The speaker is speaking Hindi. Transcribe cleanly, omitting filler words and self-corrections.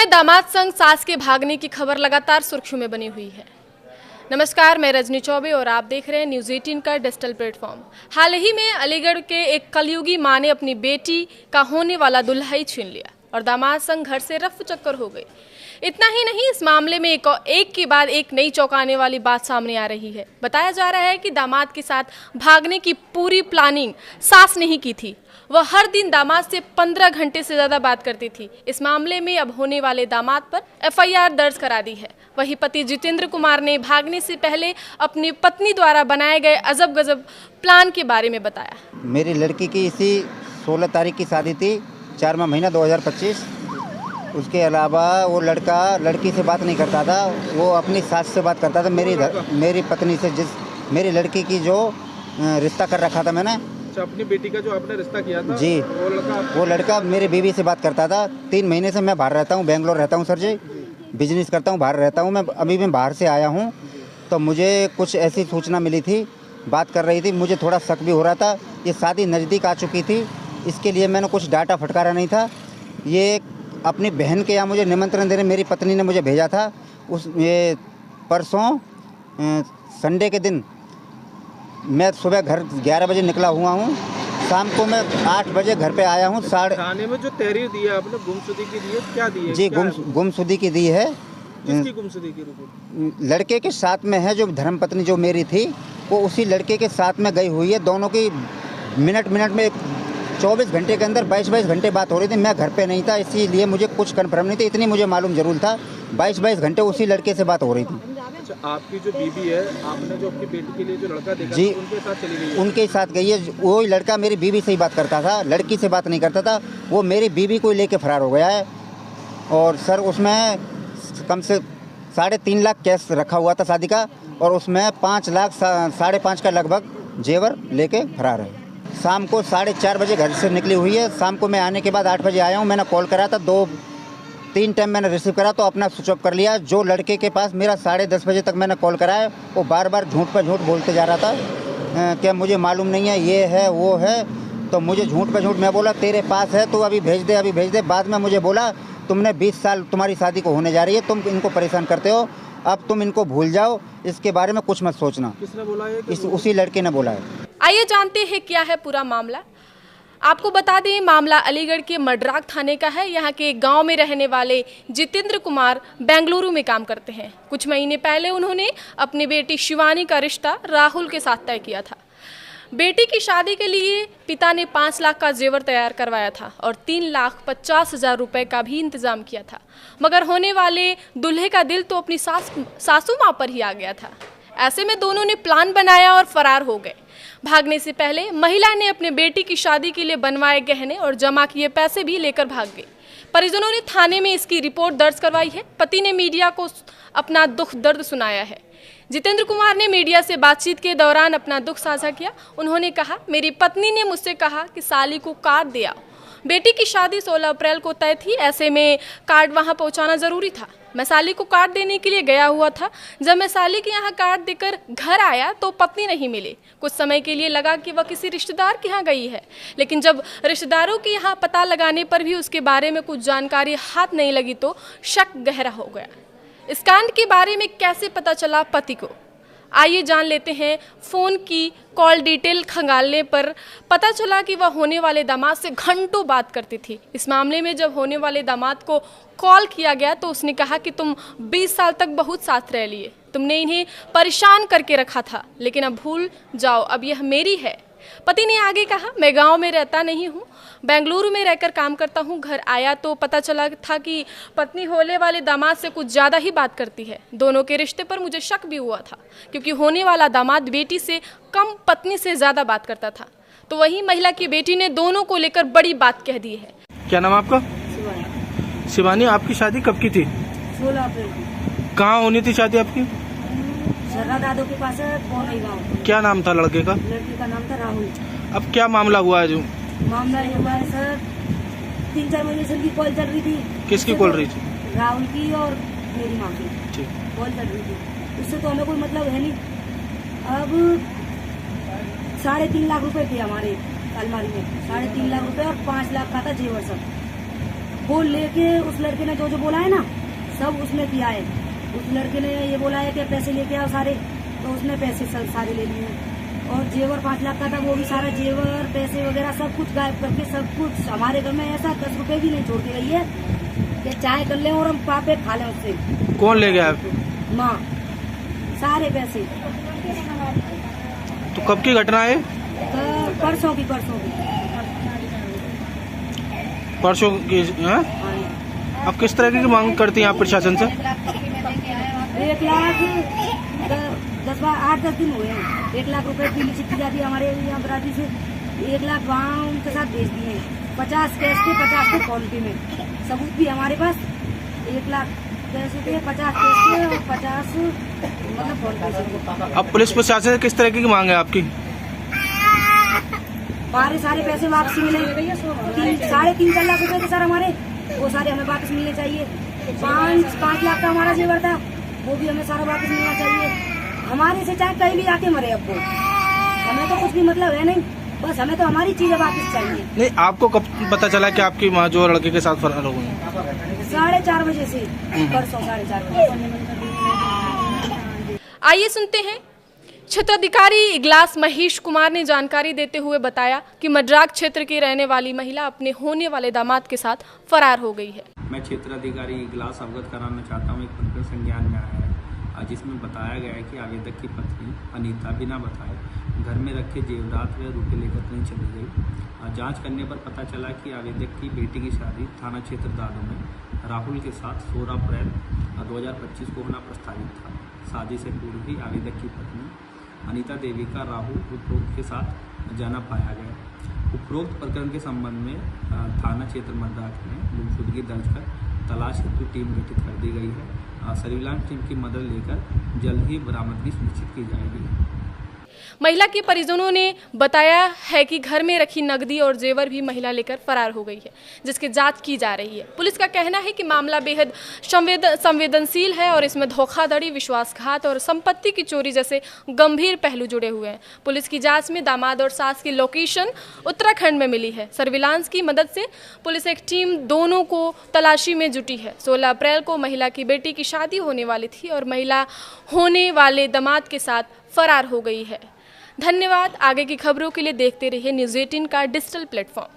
समय दामाद संग सास के भागने की खबर लगातार सुर्खियों में बनी हुई है। नमस्कार, मैं रजनी चौबे और आप देख रहे हैं न्यूज़ 18 का डिजिटल प्लेटफॉर्म। हाल ही में अलीगढ़ के एक कलयुगी मां ने अपनी बेटी का होने वाला दूल्हा ही छीन लिया और दामाद संग घर से रफ चक्कर हो गई। इतना ही नहीं, इस मामले में एक के बाद एक नई चौंकाने वाली बात सामने आ रही है। बताया जा रहा है कि दामाद के साथ भागने की पूरी प्लानिंग सास ने ही की थी। वह हर दिन दामाद से 15 घंटे से ज़्यादा बात करती थी। इस मामले में अब होने वाले दामाद पर FIR दर्ज करा दी है। वही पति जितेंद्र कुमार ने भागने से पहले अपनी पत्नी द्वारा बनाए गए अजब गजब प्लान के बारे में बताया। मेरी लड़की की इसी 16 तारीख की शादी थी, 4वां महीना 2025। उसके अलावा वो लड़का लड़की से बात नहीं करता था, वो अपनी सास से बात करता था। मेरी पत्नी से मेरी लड़की की जो रिश्ता कर रखा था मैंने, अपनी बेटी का जो आपने रिश्ता किया था जी, वो लड़का मेरी बीवी से बात करता था। 3 महीने से मैं बाहर रहता हूँ, बेंगलोर रहता हूँ सर जी, बिजनेस करता हूँ, बाहर रहता हूँ। मैं अभी मैं बाहर से आया हूँ तो मुझे कुछ ऐसी सूचना मिली थी, बात कर रही थी, मुझे थोड़ा शक भी हो रहा था। ये शादी नज़दीक आ चुकी थी, इसके लिए मैंने कुछ डाटा फटकारा नहीं था। ये अपनी बहन के यहाँ मुझे निमंत्रण देने मेरी पत्नी ने मुझे भेजा था। ये परसों संडे के दिन मैं सुबह घर 11 बजे निकला हुआ हूँ, शाम को मैं 8 बजे घर पे आया हूँ। थाने में जो तहरीर दी है आपने गुमशुदगी की दी है, क्या दी है? जी, गुमशुदगी की दी है। किसकी गुमशुदगी की रिपोर्ट? लड़के के साथ में है, जो धर्मपत्नी जो मेरी थी वो उसी लड़के के साथ में गई हुई है। दोनों की मिनट में 24 घंटे के अंदर 22 घंटे बात हो रही थी। मैं घर पे नहीं था, इसीलिए मुझे कुछ कन्फर्म नहीं था। इतनी मुझे मालूम जरूर था 22 घंटे उसी लड़के से बात हो रही थी। अच्छा, आपकी जो बीवी है, आपने जो अपनी बेटी के लिए जो लड़का देखा जी, उनके साथ चली गई है? उनके साथ गई है। वही लड़का मेरी बीवी से ही बात करता था, लड़की से बात नहीं करता था। वो मेरी बीवी को लेके फरार हो गया है। और सर उसमें कम से 3.5 लाख कैश रखा हुआ था शादी का, और उसमें 5 लाख 5.5 का लगभग जेवर लेके फरार है। शाम को 4:30 बजे घर से निकली हुई है। शाम को मैं आने के बाद 8 बजे आया हूँ। मैंने कॉल करा था, 2-3 टाइम मैंने रिसीव करा तो अपना स्विच ऑफ कर लिया। जो लड़के के पास मेरा 10:30 बजे तक मैंने कॉल कराया, वो बार झूठ पर झूठ बोलते जा रहा था कि मुझे मालूम नहीं है, ये है वो है। तो मुझे झूठ पर झूठ, मैं बोला तेरे पास है तो अभी भेज दे। बाद में मुझे बोला तुमने 20 साल तुम्हारी शादी को होने जा रही है, तुम इनको परेशान करते हो, अब तुम इनको भूल जाओ, इसके बारे में कुछ मत सोचना। किसने बोला है? उसी लड़के ने बोला है। आइए जानते हैं क्या है पूरा मामला। आपको बता दें, मामला अलीगढ़ के मड्राक थाने का है। यहाँ के गांव में रहने वाले जितेंद्र कुमार बेंगलुरु में काम करते हैं। कुछ महीने पहले उन्होंने अपनी बेटी शिवानी का रिश्ता राहुल के साथ तय किया था। बेटी की शादी के लिए पिता ने 5 लाख का जेवर तैयार करवाया था और 3,50,000 रुपए का भी इंतजाम किया था। मगर होने वाले दूल्हे का दिल तो अपनी सासू माँ पर ही आ गया था। ऐसे में दोनों ने प्लान बनाया और फरार हो गए। भागने से पहले महिला ने अपने बेटी की शादी के लिए बनवाए गहने और जमा किए पैसे भी लेकर भाग गई। परिजनों ने थाने में इसकी रिपोर्ट दर्ज करवाई है। पति ने मीडिया को अपना दुख दर्द सुनाया है। जितेंद्र कुमार ने मीडिया से बातचीत के दौरान अपना दुख साझा किया। उन्होंने कहा, मेरी पत्नी ने मुझसे कहा कि साली को कार्ड दे आओ। बेटी की शादी 16 अप्रैल को तय थी, ऐसे में कार्ड वहां पहुंचाना जरूरी था। मैं साली को कार्ड देने के लिए गया हुआ था। जब मैं साली के यहाँ कार्ड देकर घर आया तो पत्नी नहीं मिली। कुछ समय के लिए लगा कि वह किसी रिश्तेदार के यहाँ गई है, लेकिन जब रिश्तेदारों के यहाँ पता लगाने पर भी उसके बारे में कुछ जानकारी हाथ नहीं लगी तो शक गहरा हो गया। इस कांड के बारे में कैसे पता चला पति को, आइए जान लेते हैं। फोन की कॉल डिटेल खंगालने पर पता चला कि वह होने वाले दामाद से घंटों बात करती थी। इस मामले में जब होने वाले दामाद को कॉल किया गया तो उसने कहा कि तुम 20 साल तक बहुत साथ रह लिए, तुमने इन्हें परेशान करके रखा था, लेकिन अब भूल जाओ, अब यह मेरी है। पति ने आगे कहा, मैं गांव में रहता नहीं हूँ, बेंगलुरु में रहकर काम करता हूँ। घर आया तो पता चला था कि पत्नी होने वाले दामाद से कुछ ज़्यादा ही बात करती है। दोनों के रिश्ते पर मुझे शक भी हुआ था, क्योंकि होने वाला दामाद बेटी से कम पत्नी से ज़्यादा बात करता था। तो वही महिला की बेटी ने दोनों को लेकर बड़ी बात कह दी है। क्या नाम आपका? शिवानी। आपकी शादी कब की थी? 16 अप्रैल की। कहाँ होनी थी शादी आपकी? शर्रा दादू के पास है, पौनई गाँव। क्या नाम था लड़के का? लड़की का नाम था राहुल। अब क्या मामला हुआ है? जो मामला ये हुआ है सर, 3-4 महीने से उनकी कॉल चल रही थी। किसकी कॉल रही थी? राहुल की और मेरी माँ की ठीक। कॉल चल रही थी। उससे तो हमें कोई मतलब है नहीं। अब 3.5 लाख रुपए थे हमारे अलमारी में, 3.5 लाख रुपए और 5 लाख का था जेवर सब। वो लेके उस लड़के ने जो बोला है ना, सब उसने किया है। उस लड़के ने ये बोला है कि पैसे लेके आओ सारे, तो उसने पैसे सारे ले लिए। और जेवर 5 लाख का था, वो भी सारा जेवर पैसे वगैरह सब कुछ गायब करके, सब कुछ हमारे घर में ऐसा 10 रुपए भी नहीं छोड़ के गई है कि चाय कर लें और हम पापे खा लें उससे। कौन ले गया? माँ, सारे पैसे। तो कब की घटना है? परसों की परसों की है? अब किस तरह की मांग करती हैं आप प्रशासन से? 1 लाख 8-10 दिन हुए हैं। 1 लाख रुपए की चिट्ठी जाती है हमारे यहाँ बराती से। 1 लाख वहाँ उनके साथ भेज दिए हैं, 50 कैश के 50 के फोन पे में। सबूत भी हमारे पास। 1 लाख कैश के 50 कैश के और 50 मतलब फोन पे से। अब पुलिस प्रशासन से किस तरह की मांग है आपकी? हमारे सारे पैसे वापसी मिले। 3.5-4 लाख रुपए थे सर हमारे, वो सारे हमें वापस मिलने चाहिए। 5 लाख का हमारा जेवर था, वो भी हमें सारा वापस मिलना चाहिए। हमारे से चाहे कहीं भी आके मरे, अब वो हमें तो कुछ भी मतलब है नहीं, बस हमें तो हमारी चीजें वापस चाहिए। नहीं, आपको कब पता चला कि आपकी माँ जो लड़के के साथ फरार हो गई? 4:30 बजे से, परसों 4:30 बजे। आइए सुनते हैं क्षेत्राधिकारी इगलास महेश कुमार ने जानकारी देते हुए बताया कि मड्राक क्षेत्र की रहने वाली महिला अपने होने वाले दामाद के साथ फरार हो गई है। मैं क्षेत्राधिकारी इगलास अवगत कराना चाहता हूँ। एक प्रकरण संज्ञान में आया है जिसमें बताया गया है कि आवेदक की पत्नी अनीता बिना बताए घर में रखे जेवरात व रुपये लेकर कहीं चली गई। जांच करने पर पता चला कि आवेदक की बेटी की शादी थाना क्षेत्र दादो में राहुल के साथ 16 अप्रैल 2025 को होना प्रस्तावित था। शादी से पूर्व ही आवेदक की पत्नी अनीता देवी का राहुल उपरोक्त के साथ जाना पाया गया। उपरोक्त प्रकरण के संबंध में थाना क्षेत्र मड्राक में गुमशुदगी दर्ज कर तलाश हेतु टीम गठित कर दी गई है। सर्विलांस टीम की मदद लेकर जल्द ही बरामदगी सुनिश्चित की जाएगी। महिला के परिजनों ने बताया है कि घर में रखी नकदी और जेवर भी महिला लेकर फरार हो गई है, जिसकी जांच की जा रही है। पुलिस का कहना है कि मामला बेहद संवेदनशील है और इसमें धोखाधड़ी, विश्वासघात और संपत्ति की चोरी जैसे गंभीर पहलू जुड़े हुए हैं। पुलिस की जांच में दामाद और सास की लोकेशन उत्तराखंड में मिली है। सर्विलांस की मदद से पुलिस एक टीम दोनों को तलाशी में जुटी है। 16 अप्रैल को महिला की बेटी की शादी होने वाली थी और महिला होने वाले दामाद के साथ फरार हो गई है। धन्यवाद। आगे की खबरों के लिए देखते रहिए न्यूज़ 18 का डिजिटल प्लेटफॉर्म।